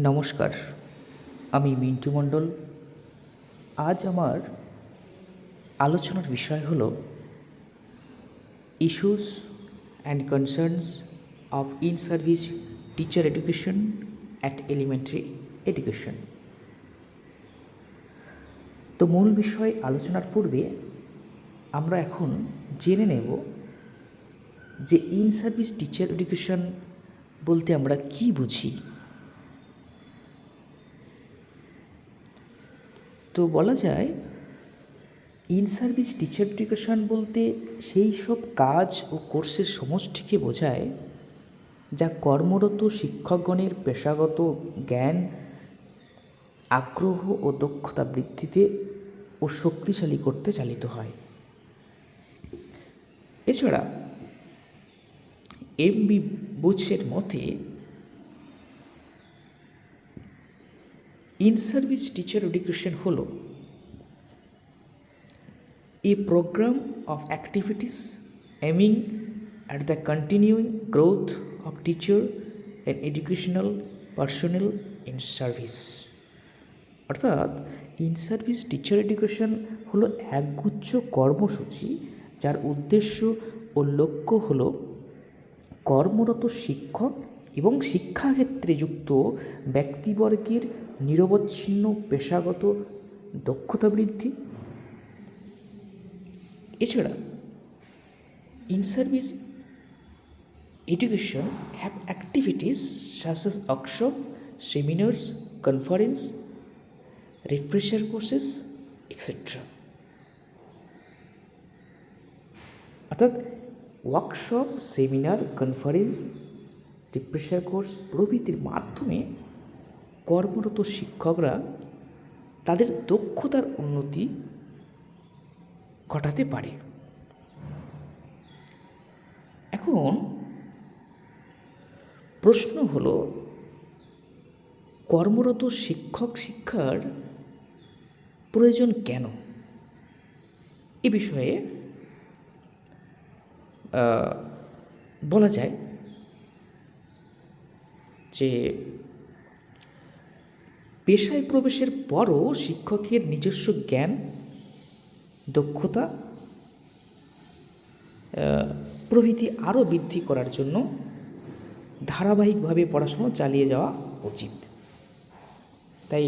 নমস্কার, আমি মিন্টু মণ্ডল। আজ আমার আলোচনার বিষয় হল issues and concerns of in service teacher education at elementary education. তো মূল বিষয় আলোচনার পূর্বে আমরা এখন জেনে নেব যে ইন সার্ভিস টিচার এডুকেশন বলতে আমরা কী বুঝি। তো বলা যায় ইন সার্ভিস টিচার এডুকেশন বলতে সেই সব কাজ ও কোর্সের সমষ্টিকে বোঝায় যা কর্মরত শিক্ষকগণের পেশাগত জ্ঞান, আগ্রহ ও দক্ষতা বৃদ্ধিতে ও শক্তিশালী করতে চালিত হয়। এছাড়া এম.বি. বুচের মতে ইন সার্ভিস টিচার এডুকেশন হল a program of activities aiming at the continuing growth of teacher and educational personnel in service। অর্থাৎ ইন সার্ভিস টিচার এডুকেশন হলো একগুচ্ছ কর্মসূচি যার উদ্দেশ্য ও লক্ষ্য হল কর্মরত শিক্ষক এবং শিক্ষাক্ষেত্রে যুক্ত ব্যক্তিবর্গের নিরবচ্ছিন্ন পেশাগত দক্ষতা বৃদ্ধি। এছাড়া in service education have activities such as workshop, seminars, conference, refresher courses etcetera. অর্থাৎ workshop, seminar, conference, refresher course প্রভৃতির মাধ্যমে কর্মরত শিক্ষকরা তাদের দক্ষতার উন্নতি ঘটাতে পারে। এখন প্রশ্ন হলো, কর্মরত শিক্ষক শিক্ষার প্রয়োজন কেন? এ বিষয়ে বলা যায় যে পেশায় প্রবেশের পরও শিক্ষকের নিজস্ব জ্ঞান, দক্ষতা প্রভৃতি আরও বৃদ্ধি করার জন্য ধারাবাহিকভাবে পড়াশুনো চালিয়ে যাওয়া উচিত। তাই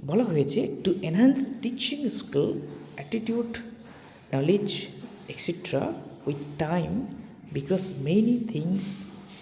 বলা হয়েছে to enhance teaching skill, attitude, knowledge etcetera with time because many things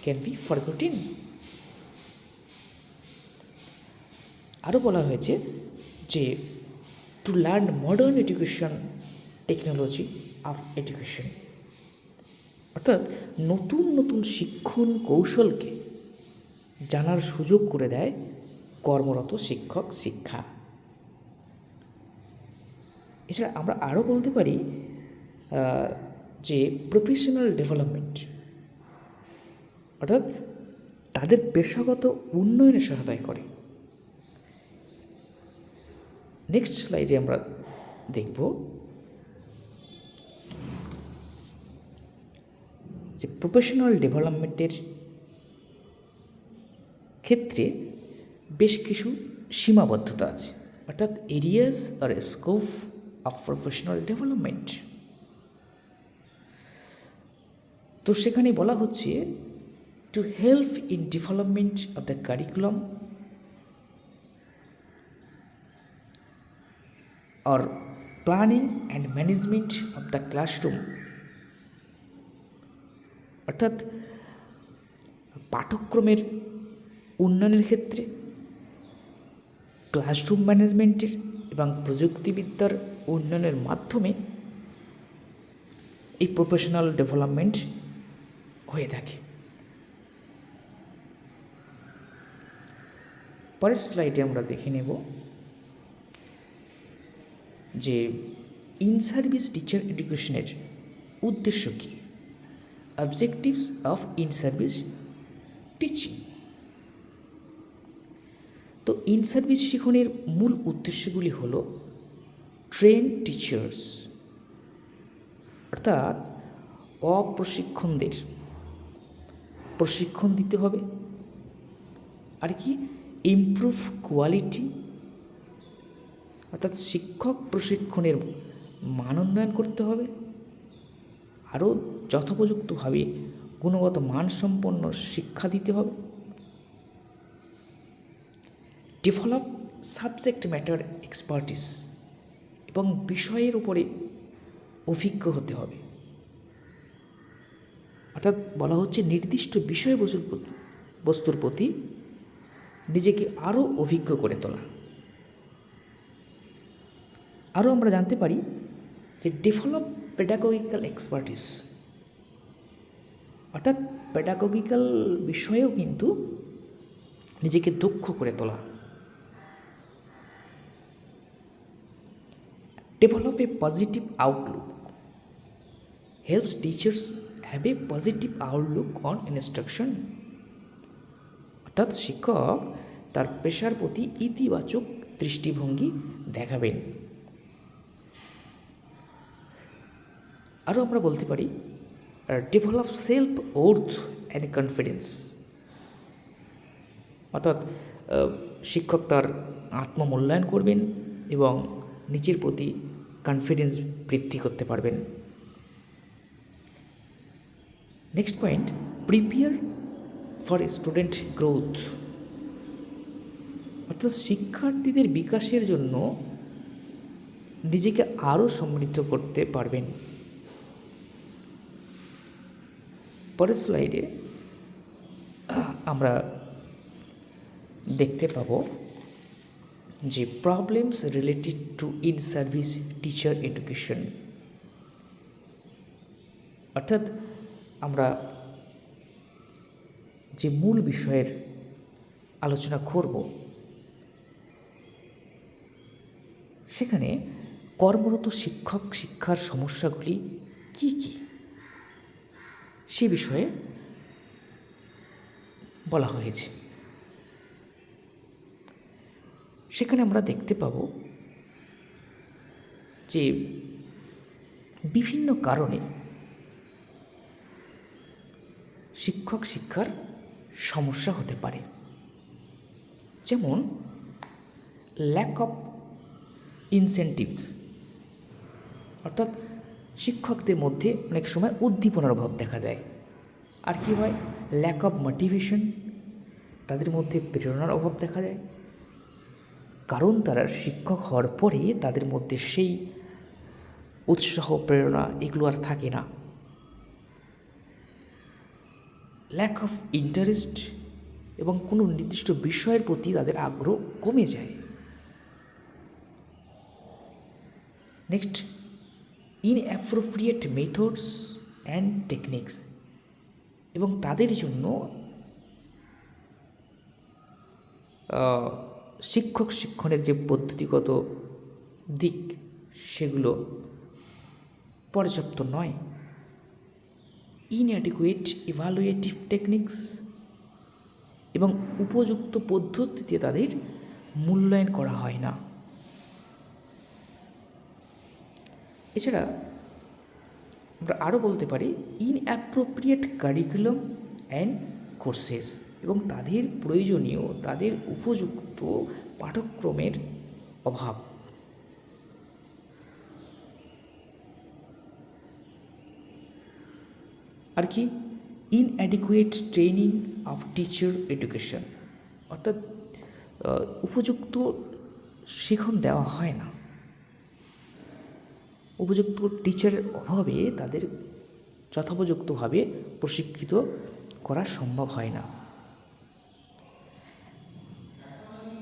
can be forgotten. আরও বলা হয়েছে যে to learn modern education technology of education, অর্থাৎ নতুন নতুন শিক্ষণ কৌশলকে জানার সুযোগ করে দেয় কর্মরত শিক্ষক শিক্ষা। এছাড়া আমরা আরও বলতে পারি যে প্রফেশনাল ডেভেলপমেন্ট, অর্থাৎ তাদের পেশাগত উন্নয়নে সহায়তা করে। নেক্সট স্লাইডে আমরা দেখব যে প্রফেশনাল ডেভেলপমেন্টের ক্ষেত্রে বেশ কিছু সীমাবদ্ধতা আছে, অর্থাৎ areas R scope of professional development. তো সেখানে বলা হচ্ছে to help in development of the curriculum or planning and management of the classroom, অর্থাৎ পাঠ্যক্রমের উন্নয়নের ক্ষেত্রে ক্লাসরুম ম্যানেজমেন্টের এবং প্রযুক্তিবিদ্যার উন্নয়নের মাধ্যমে এই প্রফেশনাল ডেভেলপমেন্ট হয়ে থাকে। পরের স্লাইডে আমরা দেখে নেব যে ইন সার্ভিস টিচার এডুকেশনের উদ্দেশ্য কী, objectives of in service teaching. তো ইন সার্ভিস শিক্ষণের মূল উদ্দেশ্যগুলি হল ট্রেন টিচার্স, অর্থাৎ অপ্রশিক্ষণদের প্রশিক্ষণ দিতে হবে, আর কি ইমপ্রুভ কোয়ালিটি, অর্থাৎ শিক্ষক প্রশিক্ষণের মান উন্নয়ন করতে হবে, আরও যথোপযুক্তভাবে গুণগত মানসম্পন্ন শিক্ষা দিতে হবে। ডেভেলপ সাবজেক্ট ম্যাটার এক্সপার্টিস, এবং বিষয়ের উপরে অভিজ্ঞ হতে হবে। অর্থাৎ বলা হচ্ছে নির্দিষ্ট বস্তুর প্রতি নিজেকে আরও অভিজ্ঞ করে তোলা। আরও আমরা জানতে পারি যে ডেভেলপ পেডাগোগিক্যাল এক্সপার্টিস, অর্থাৎ পেডাগোগিক্যাল বিষয়েও কিন্তু নিজেকে দক্ষ করে তোলা। Develop a positive Outlook, helps teachers have a positive Outlook on instruction, অর্থাৎ শিক্ষক তার পেশার প্রতি ইতিবাচক দৃষ্টিভঙ্গি দেখাবেন। আরও আমরা বলতে পারি develop self worth and confidence, অর্থাৎ শিক্ষক তার আত্মমূল্যায়ন করবেন এবং নিজের প্রতি কনফিডেন্স বৃদ্ধি করতে পারবেন। Next point, prepare for student growth, অর্থাৎ শিক্ষার্থীদের বিকাশের জন্য নিজেকে আরও সমৃদ্ধ করতে পারবেন। পরের স্লাইডে আমরা দেখতে পাবো যে problems related to in service teacher education, অর্থাৎ আমরা যে মূল বিষয়ের আলোচনা করব সেখানে কর্মরত শিক্ষক শিক্ষার সমস্যাগুলি কি কি সে বিষয়ে বলা হয়েছে। সেখানে আমরা দেখতে পাব যে বিভিন্ন কারণে শিক্ষক শিক্ষার সমস্যা হতে পারে, যেমন ল্যাক অফ ইনসেন্টিভস, অর্থাৎ শিক্ষকদের মধ্যে অনেক সময় উদ্দীপনার অভাব দেখা দেয়। আর কি হয়, ল্যাক অফ মোটিভেশন, তাদের মধ্যে প্রেরণার অভাব দেখা দেয়, কারণ তারা শিক্ষক হওয়ার পরে তাদের মধ্যে সেই উৎসাহ প্রেরণা এগুলো আর থাকে না। ল্যাক অফ ইন্টারেস্ট, এবং কোনো নির্দিষ্ট বিষয়ের প্রতি তাদের আগ্রহ কমে যায়। Next, inappropriate methods and techniques, এবং তাদের জন্য শিক্ষক শিক্ষণের যে পদ্ধতিগত দিক সেগুলো পর্যাপ্ত নয়। ইনঅ্যাডিকুয়েট ইভালুয়েটিভ টেকনিক্স, এবং উপযুক্ত পদ্ধতিতে তাদের মূল্যায়ন করা হয় না। এছাড়া আমরা আরও বলতে পারি ইনঅ্যাপ্রোপ্রিয়েট কারিকুলাম অ্যান্ড কোর্সেস, এবং তাদের প্রয়োজনীয় তাদের উপযুক্ত পাঠ্যক্রমের অভাব। আর কি, inadequate training of teacher education, অর্থাৎ উপযুক্ত শিখন দেওয়া হয় না, উপযুক্ত টিচারের অভাবে তাদের যথোপযুক্তভাবে প্রশিক্ষিত করা সম্ভব হয় না।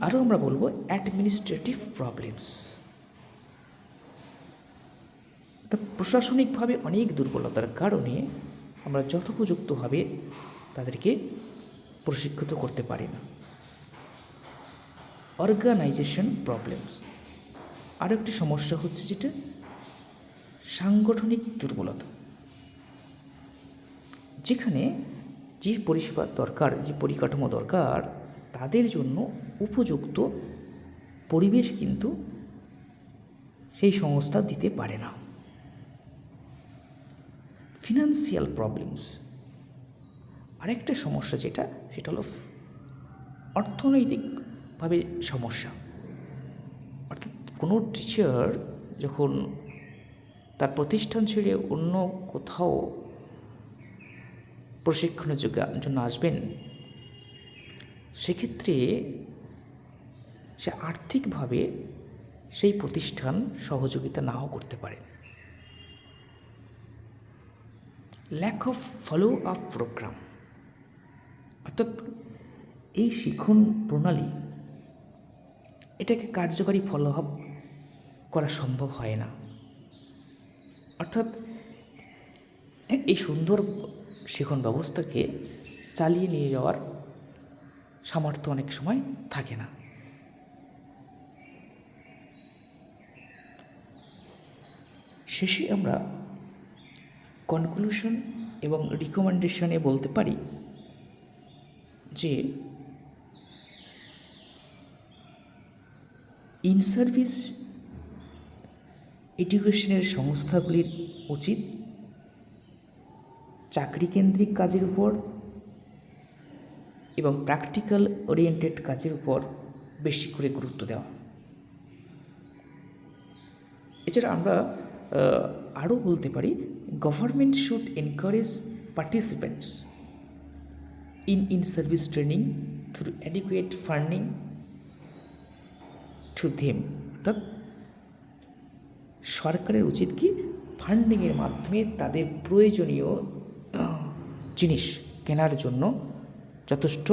আরও আমরা বলবো অ্যাডমিনিস্ট্রেটিভ প্রবলেমস, প্রশাসনিকভাবে অনেক দুর্বলতার কারণে আমরা যথোপযুক্তভাবে তাদেরকে প্রশিক্ষিত করতে পারি না। অর্গানাইজেশন প্রবলেমস, আরও একটি সমস্যা হচ্ছে যেটা সাংগঠনিক দুর্বলতা, যেখানে যে পরিষেবা দরকার, যে পরিকাঠামো দরকার, তাদের জন্য উপযুক্ত পরিবেশ কিন্তু সেই সংস্থা দিতে পারে না। ফিনান্সিয়াল প্রবলেমস, আরেকটা সমস্যা সেটা হলো অর্থনৈতিক ভাবে সমস্যা। অর্থাৎ কোনো টিচার যখন তার প্রতিষ্ঠান ছেড়ে অন্য কোথাও প্রশিক্ষণের জন্য আসবেন, সেক্ষেত্রে সে আর্থিকভাবে সেই প্রতিষ্ঠান সহযোগিতা নাও করতে পারে। Lack of follow up programme, অর্থাৎ এই শিক্ষণ প্রণালী এটাকে কার্যকারী ফলো আপ করা সম্ভব হয় না। অর্থাৎ এই সুন্দর শিক্ষণ ব্যবস্থাকে চালিয়ে নিয়ে যাওয়ার সামর্থ্য অনেক সময় থাকে না। শেষে আমরা কনক্লুশন এবং রিকমেন্ডেশনে বলতে পারি যে ইন সার্ভিস এডুকেশনের সংস্থাগুলির উচিত চাকরিকেন্দ্রিক কাজের উপর এবং প্র্যাকটিক্যাল ওরিয়েন্টেড কাজের উপর বেশি করে গুরুত্ব দেওয়া। এছাড়া আমরা আরও বলতে পারি government should encourage participants in service training through adequate funding to them. অর্থাৎ সরকারের উচিত কি ফান্ডিংয়ের মাধ্যমে তাদের প্রয়োজনীয় জিনিস কেনার জন্য যথেষ্ট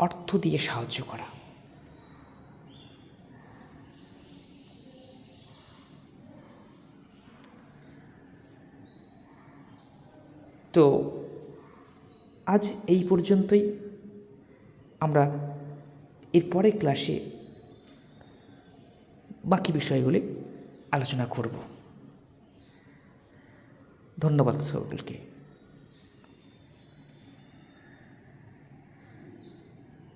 অর্থ দিয়ে সাহায্য করা। তো আজ এই পর্যন্তই। আমরা এর পরের ক্লাসে বাকি বিষয়গুলি আলোচনা করব। ধন্যবাদ সকলকে।